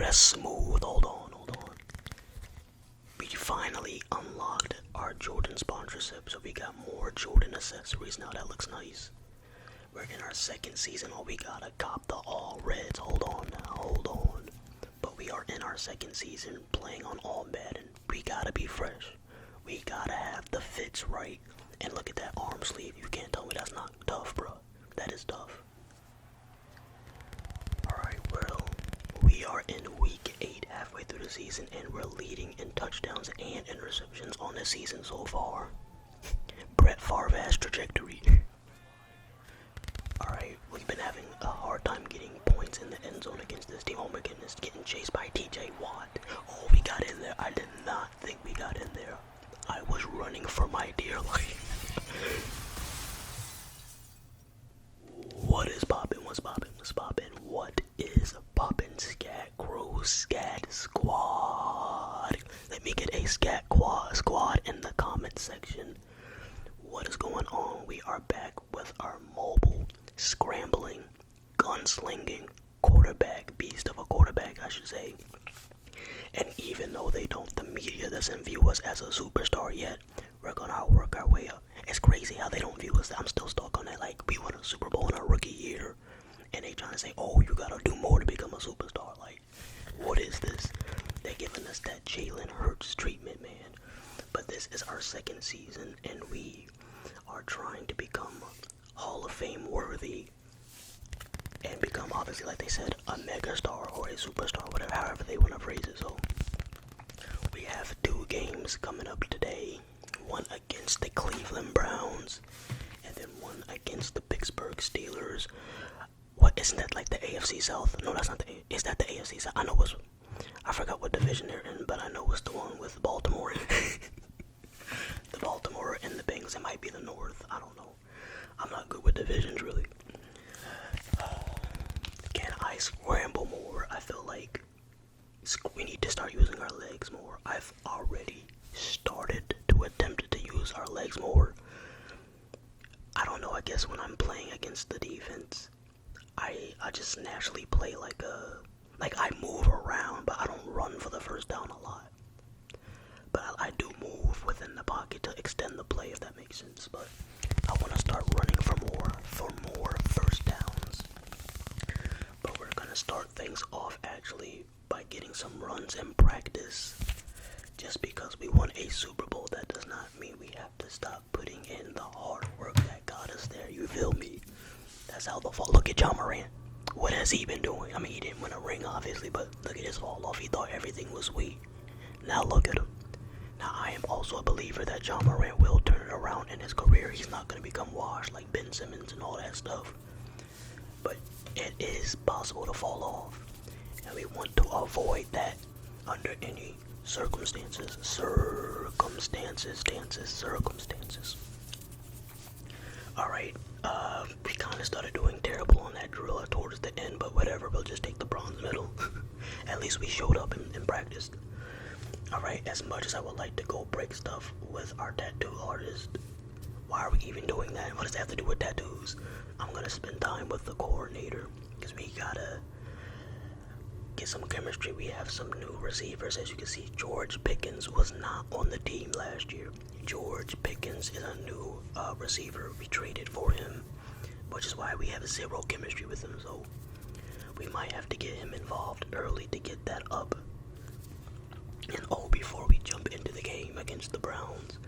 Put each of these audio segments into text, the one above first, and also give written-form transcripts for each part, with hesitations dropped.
that's smooth. Hold on. We finally unlocked our Jordan sponsorship, so we got more Jordan accessories now. That looks nice. We're in our second season. Oh, we gotta cop the all reds. Hold on. But we are in our second season playing on all Madden. We gotta be fresh. We gotta have the fits right. And look at that arm sleeve. You can't tell me that's not tough, bro. That is tough. Alright, well, we are in week 8, halfway through the season, and we're leading in touchdowns and interceptions on the season so far. Brett Favre-ass trajectory. Alright, we've been having a hard time getting points in the end zone against this team. Oh my goodness, getting chased by TJ Watt. Oh, we got in there. I did not think we got in there. I was running for my dear life. What is poppin'? What's poppin'? What is poppin'? Scat Crew, Scat Squad. Let me get a Scat Squad in the comment section. What is going on? We are back with our mobile, scrambling, gunslinging quarterback, beast of a quarterback, I should say. And even though the media doesn't view us as a superstar yet, we're gonna work our way up. It's crazy how they don't view us. I'm still stuck on that. Like, we won a Super Bowl in our rookie year, and they trying to say, oh, you gotta do more to become a superstar. Like, what is this? They're giving us that Jalen Hurts treatment, man. But this is our second season, and we are trying to become Hall of Fame worthy and become, obviously, like they said, a megastar or a superstar, whatever, however they want to phrase it. So we have 2 games coming up today. One against the Cleveland Browns, and then one against the Pittsburgh Steelers. What, isn't that like the AFC South? No, that's not is that the AFC South? I forgot what division they're in, but I know it's the one with Baltimore. The Baltimore and the Bengals. It might be the North. I don't know. I'm not good with divisions, really. Can I scramble more? I feel like we need to start using our legs more. I've already started to attempt to use our legs more. I don't know, I guess when I'm playing against the defense, I just naturally play like I move around, but I don't run for the first down a lot. But I do move within the pocket to extend the play, if that makes sense. But I want to start running for more first downs. But we're gonna start things off actually by getting some runs in practice. Just because we won a Super Bowl, that does not mean we have to stop putting in the hard work that got us there. You feel me? That's how the fall. Look at John Morant. What has he been doing? I mean, he didn't win a ring, obviously, but look at his fall off. He thought everything was sweet. Now look at him. Now, I am also a believer that John Morant will turn it around in his career. He's not going to become washed like Ben Simmons and all that stuff. But it is possible to fall off. And we want to avoid that under any circumstances. Alright, we kind of started doing terrible on that drill towards the end, but whatever, we'll just take the bronze medal. At least we showed up and practiced. Alright, as much as I would like to go break stuff with our tattoo artist, why are we even doing that? What does that have to do with tattoos? I'm gonna spend time with the coordinator, because we gotta get some chemistry. We have some new receivers. As you can see, George Pickens was not on the team last year. George Pickens is a new receiver. We traded for him, which is why we have zero chemistry with him. So we might have to get him involved early to get that up. And before we jump into the game against the Browns,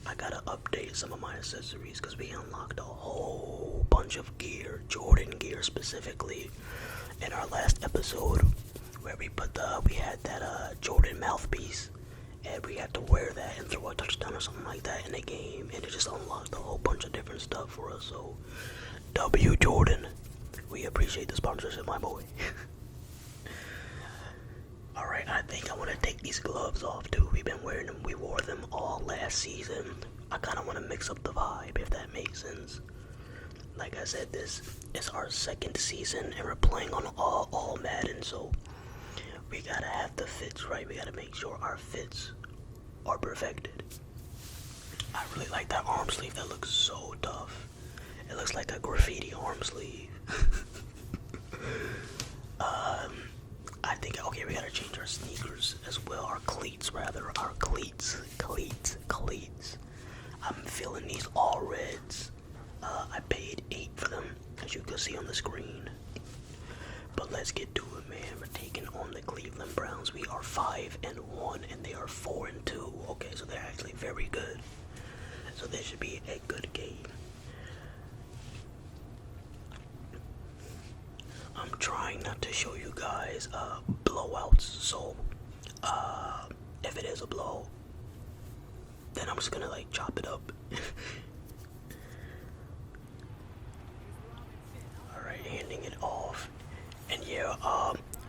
I gotta update some of my accessories because we unlocked a whole bunch of gear, Jordan gear specifically, in our last episode, where we had that Jordan mouthpiece, and we had to wear that and throw a touchdown or something like that in the game, and it just unlocked a whole bunch of different stuff for us. So, W Jordan, we appreciate the sponsorship, my boy. Alright, I think I want to take these gloves off too. We've been wearing them, we wore them all last season. I kind of want to mix up the vibe, if that makes sense. Like I said, this is our second season, and we're playing on all Madden, so we gotta have the fits right. We gotta make sure our fits are perfected. I really like that arm sleeve. That looks so tough. It looks like a graffiti arm sleeve. I think, okay, we gotta change our sneakers as well, our cleats rather, our cleats. I'm feeling these all reds. I paid $8 for them, as you can see on the screen. But let's get to it, man. We're taking on the Cleveland Browns. We are 5-1, and they are 4-2. Okay, so they're actually very good. So this should be a good game. I'm trying not to show you guys blowouts, so if it is a blow, then I'm just gonna like chop it up. Alright, handing it off. And yeah,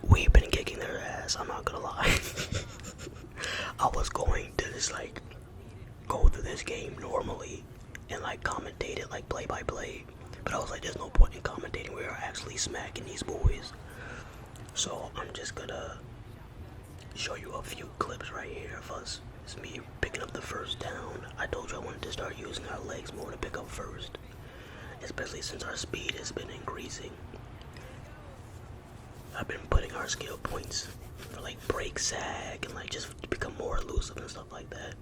we've been kicking their ass, I'm not gonna lie. I was going to just like go through this game normally and like commentate it like play by play, but I was like, there's no point in commentating, we are actually smacking these boys. So I'm just gonna show you a few clips right here of us. It's me picking up the first down. I told you I wanted to start using our legs more to pick up first, especially since our speed has been increasing. I've been putting our skill points for like break, sag, and like just to become more elusive and stuff like that.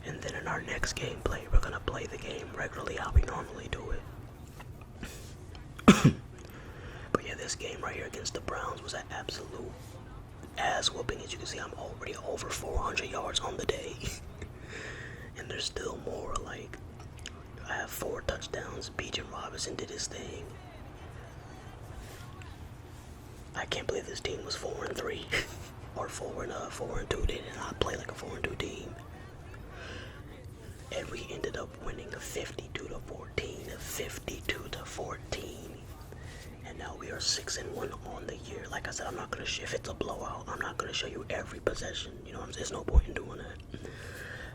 And then in our next gameplay, we're gonna play the game regularly how we normally do it. But yeah, this game right here against the Browns was an absolute ass whooping. As you can see, I'm already over 400 yards on the day. And there's still more. Like, I have 4 touchdowns. Bijan Robinson did his thing. I can't believe this team was 4-3 or 4-2. They did not play like a 4-2 team. And we ended up winning 52-14, 52-14. And now we are 6-1 on the year. Like I said, I'm not gonna if it's a blowout, I'm not gonna show you every possession. You know, there's no point in doing that.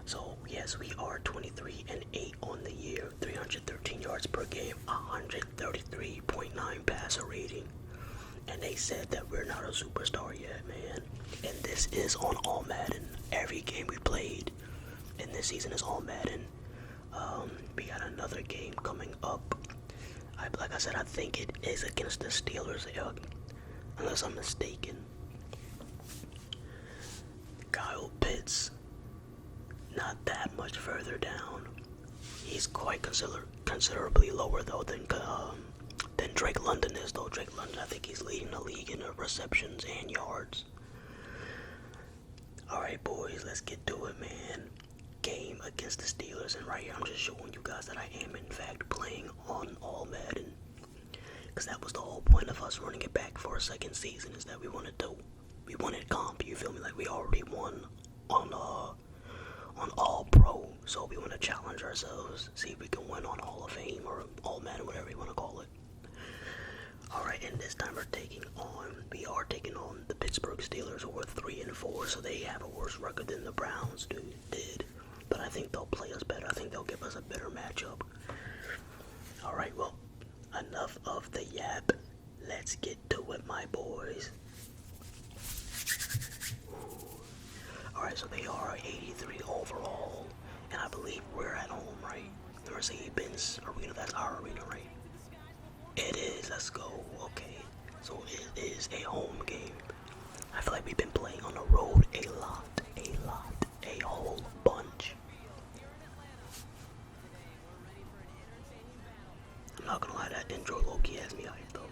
So yes, we are 23-8 on the year, 313 yards per game, 133.9 passer rating. And they said that we're not a superstar yet, man. And this is on all Madden. Every game we played in this season is all Madden. We got another game coming up. Like I said, I think it is against the Steelers, unless I'm mistaken. Kyle Pitts, not that much further down. He's quite considerably lower though than Drake London is, though. Drake London, I think he's leading the league in receptions and yards. Alright, boys, let's get to it, man. Game against the Steelers, and right here I'm just showing you guys that I am in fact playing on all Madden, because that was the whole point of us running it back for a second season, is that we wanted comp, you feel me? Like, we already won on all pro, so we want to challenge ourselves, see if we can win on Hall of Fame or all Madden, whatever you want to call it. Alright, and this time we are taking on the Pittsburgh Steelers, who are 3-4, so they have a worse record than the Browns did. But I think they'll play us better. I think they'll give us a better matchup. Alright, well, enough of the yap. Let's get to it, my boys. Alright, so they are 83 overall. And I believe we're at home, right? Mercedes-Benz Arena, that's our arena, right? It is, let's go. Okay, so it is a home game. I feel like we've been playing on the road a whole bunch. I'm not gonna lie, that intro low-key has me hyped though.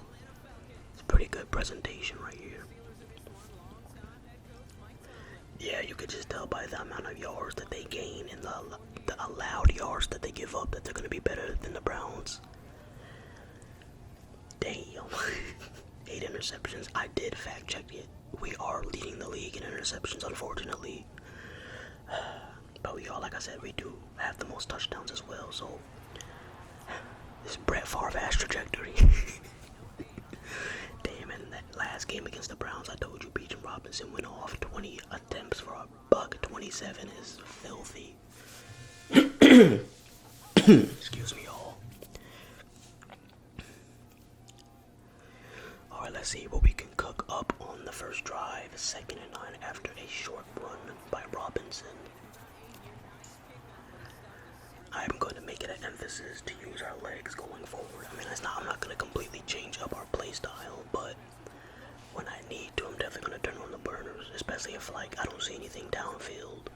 It's a pretty good presentation right here. Yeah, you could just tell by the amount of yards that they gain and the allowed yards that they give up that they're gonna be better than the Browns. Damn. 8 interceptions. I did fact check it. We are leading the league in interceptions, unfortunately. But we are, like I said, we do have the most touchdowns as well, so this Brett Favre-ass trajectory. Damn, and that last game against the Browns, I told you Bijan Robinson went off 20 attempts for a buck. 27 is filthy. Excuse me, y'all. Alright, let's see what we can cook up on the first drive. 2nd and 9 after a short run by Robinson. I'm going to make it an emphasis to use our legs going forward. I mean, I'm not going to completely change up our play style, but honestly, if like I don't see anything downfield,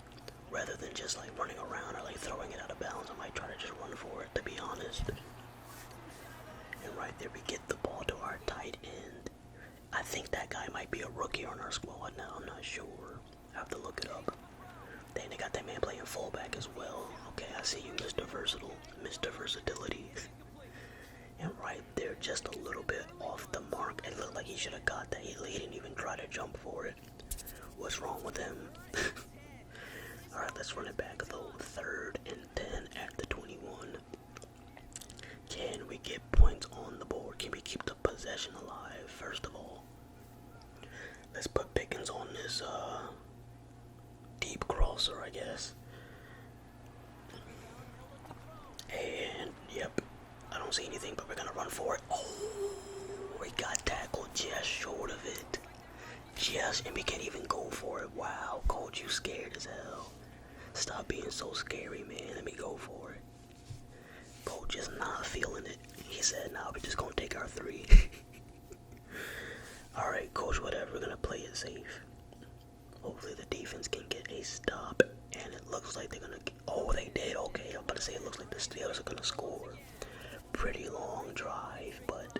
rather than just like running around or like throwing it out of bounds, I might try to just run for it, to be honest. And right there, we get the ball to our tight end. I think that guy might be a rookie on our squad now. I'm not sure. I have to look it up. Dang, they got that man playing fullback as well. Okay, I see you, Mr. Versatile, Mr. Versatility. And right there, just a little bit off the mark. It looked like he should have got that. He didn't even try to jump for it. What's wrong with him? Alright, let's run it back though. 3rd and 10 at the 21. Can we get points on the board? Can we keep the possession alive, first of all? Let's put Pickens on this deep crosser, I guess. And, yep. I don't see anything, but we're gonna run for it. Oh, we got tackled just short of it. And we can't even go for it. Wow, Coach, you scared as hell. Stop being so scary, man. Let me go for it. Coach is not feeling it. He said, nah, we're just gonna take our 3. Alright, Coach, whatever. We're gonna play it safe. Hopefully the defense can get a stop. And it looks like they're gonna get... Oh, they did. Okay, I'm about to say it looks like the Steelers are gonna score. Pretty long drive, but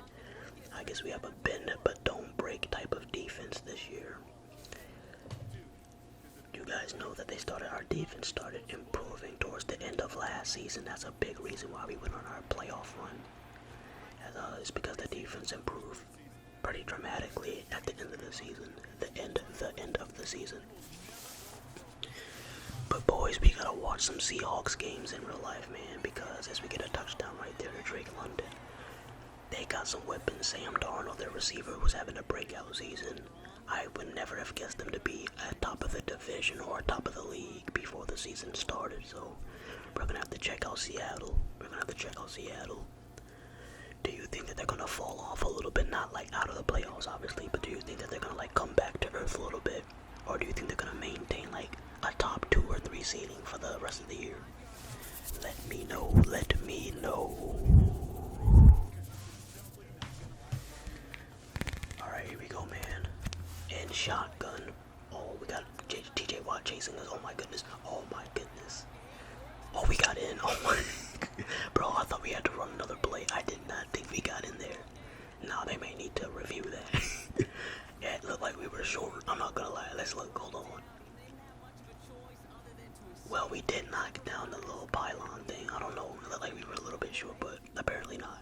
I guess we have a bend but don't break type of defense this year. You guys know that our defense started improving towards the end of last season. That's a big reason why we went on our playoff run. It's because the defense improved pretty dramatically at the end of the season. The end of the season. But boys, we gotta watch some Seahawks games in real life, man, because as we get a touchdown right there to Drake London, they got some weapons. Sam Darnold, their receiver, was having a breakout season. I would never have guessed them to be at top of the division or top of the league before the season started, so we're gonna have to check out Seattle. Do you think that they're gonna fall off a little bit? Not like out of the playoffs, obviously, but do you think that they're gonna like come back to earth a little bit? Or do you think they're gonna maintain like a top 2 or 3 seeding for the rest of the year? Let me know. Alright, here we go, man. And shotgun. Oh, we got TJ Watt chasing us. Oh my goodness. Oh, we got in. Oh my. Bro, I thought we had to run another play. I did not think we got in there. Now they may need to review that. Yeah, it looked like we were short. I'm not gonna lie. Let's look. Hold on. Well, we did knock down the little pylon thing. I don't know. It looked like we were a little bit short, but apparently not.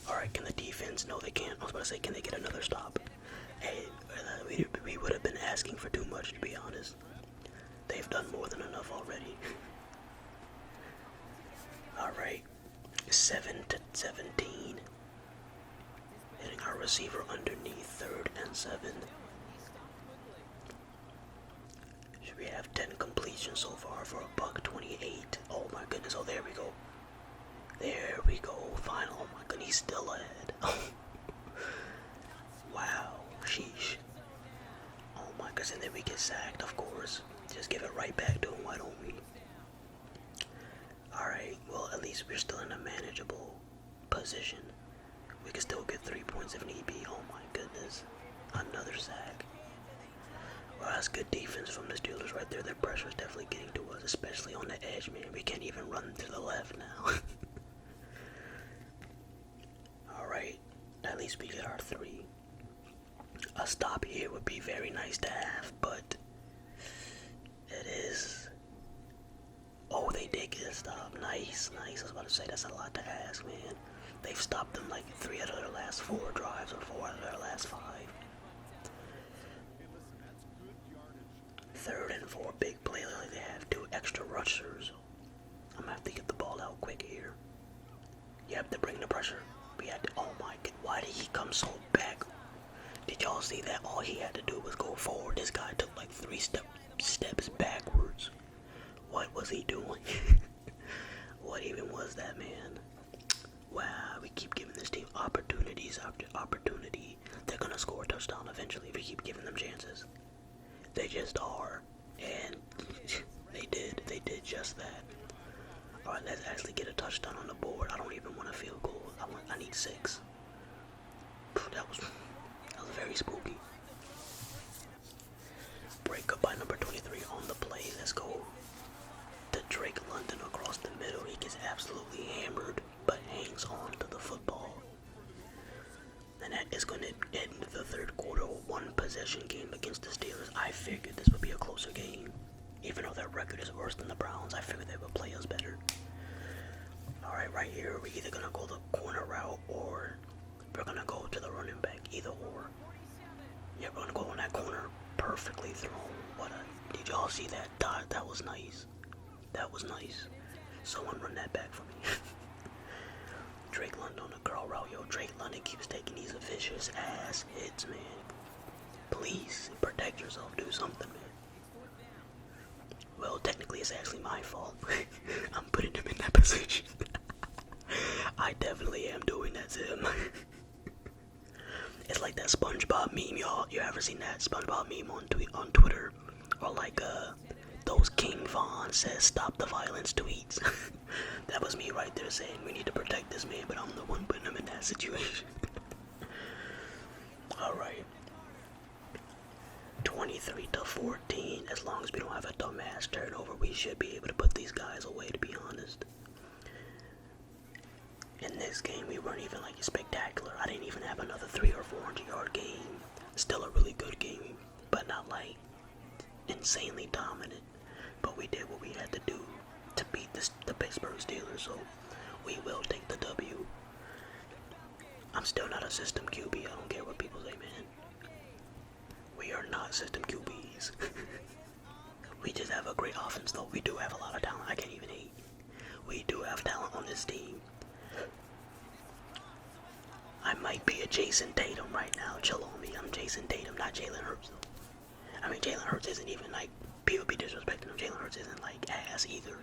Alright, can the defense? No, they can't. I was about to say, can they get another stop? Hey, we would have been asking for too much, to be honest. They've done more than enough already. Alright, 7-17. Hitting our receiver underneath, 3rd and 7. Should we have 10 completions so far for a $128? Oh my goodness, oh there we go. Final, oh my goodness, he's still ahead. Wow, sheesh. Oh my goodness, and then we get sacked, of course. Just give it right back to him, why don't we? Alright, well at least we're still in a manageable position. We can still get 3 points if need be. Oh my goodness. Another sack. Well, that's good defense from the Steelers right there. Their pressure is definitely getting to us, especially on the edge, man. We can't even run to the left now. Alright, at least we get our 3. A stop here would be very nice to have, but it is... Oh, they did get a stop. Nice. I was about to say, that's a lot to ask, man. They've stopped them like 3 out of their last 4 drives or 4 out of their last 5. 3rd and 4, big play. Like they have 2 extra rushers. I'm gonna have to get the ball out quick here. You have to bring the pressure. We had to, oh my god, why did he come so back? Did y'all see that? All he had to do was go forward. This guy took like 3 steps backwards. What was he doing? What even was that, man? Wow, we keep giving this team opportunities after opportunity. They're gonna score a touchdown eventually if we keep giving them chances. They just are. And they did just that. Alright, let's actually get a touchdown on the board. I don't even want a field goal. I need 6. That was very spooky. Break up by number 23 on the play. Let's go. To Drake London across the middle. He gets absolutely hammered, but hangs on to the football. And that is going to end the third quarter, a one-possession game against the Steelers. I figured this would be a closer game. Even though their record is worse than the Browns, I figured they would play us better. Alright, right here, we're either going to go the corner route or we're going to go to the running back. Either or. Yeah, we're going to go on that corner. Perfectly thrown. Did y'all see that? That was nice. That was nice. Someone run that back for me. Drake London on the curl route. Yo, Drake London keeps taking these vicious ass hits, man. Please, protect yourself. Do something, man. Well, technically it's actually my fault. I'm putting him in that position. I definitely am doing that to him. It's like that SpongeBob meme, y'all. You ever seen that SpongeBob meme on Twitter? Or like those King Von says stop the violence tweets. That was me right there saying we need to protect this man, but I'm the one putting him in that situation. Alright. 23-14. As long as we don't have a dumbass turnover, we should be able to put these guys away, to be honest. In this game, we weren't even like spectacular. I didn't even have another 300 or 400 yard game. Still a really good game, but not like insanely dominant. But we did what we had to do to beat the Pittsburgh Steelers, so we will take the W. I'm still not a system QB. I don't care what people say, man. We are not system QBs. We just have a great offense, though. We do have a lot of talent. I can't even hate. We do have talent on this team. I might be a Jason Tatum right now. Chill on me. I'm Jason Tatum, not Jalen Hurts, though. I mean, Jalen Hurts isn't even like, people be disrespecting him. Jalen Hurts isn't like ass either.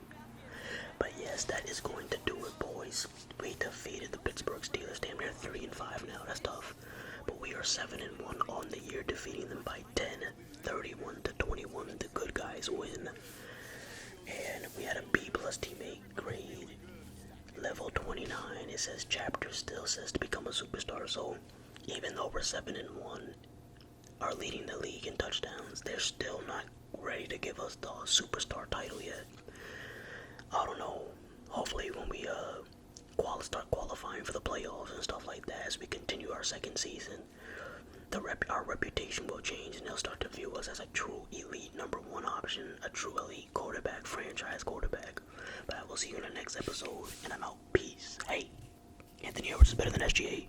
But yes, that is going to do it, boys. We defeated the Pittsburgh Steelers. Damn, they're 3-5 now. That's tough. But we are 7-1 on the year, defeating them by 10, 31-21. The good guys win. And we had a B+ teammate grade. Level 29. It says chapter still says to become a superstar. So even though we're 7-1, are leading the league in touchdowns, they're still not ready to give us the superstar title yet. I don't know. Hopefully when we start qualifying for the playoffs and stuff like that, as we continue our second season, our reputation will change and they'll start to view us as a true elite #1 option, a true elite quarterback, franchise quarterback. But I will see you in the next episode, and I'm out. Peace. Hey, Anthony Edwards is better than SGA.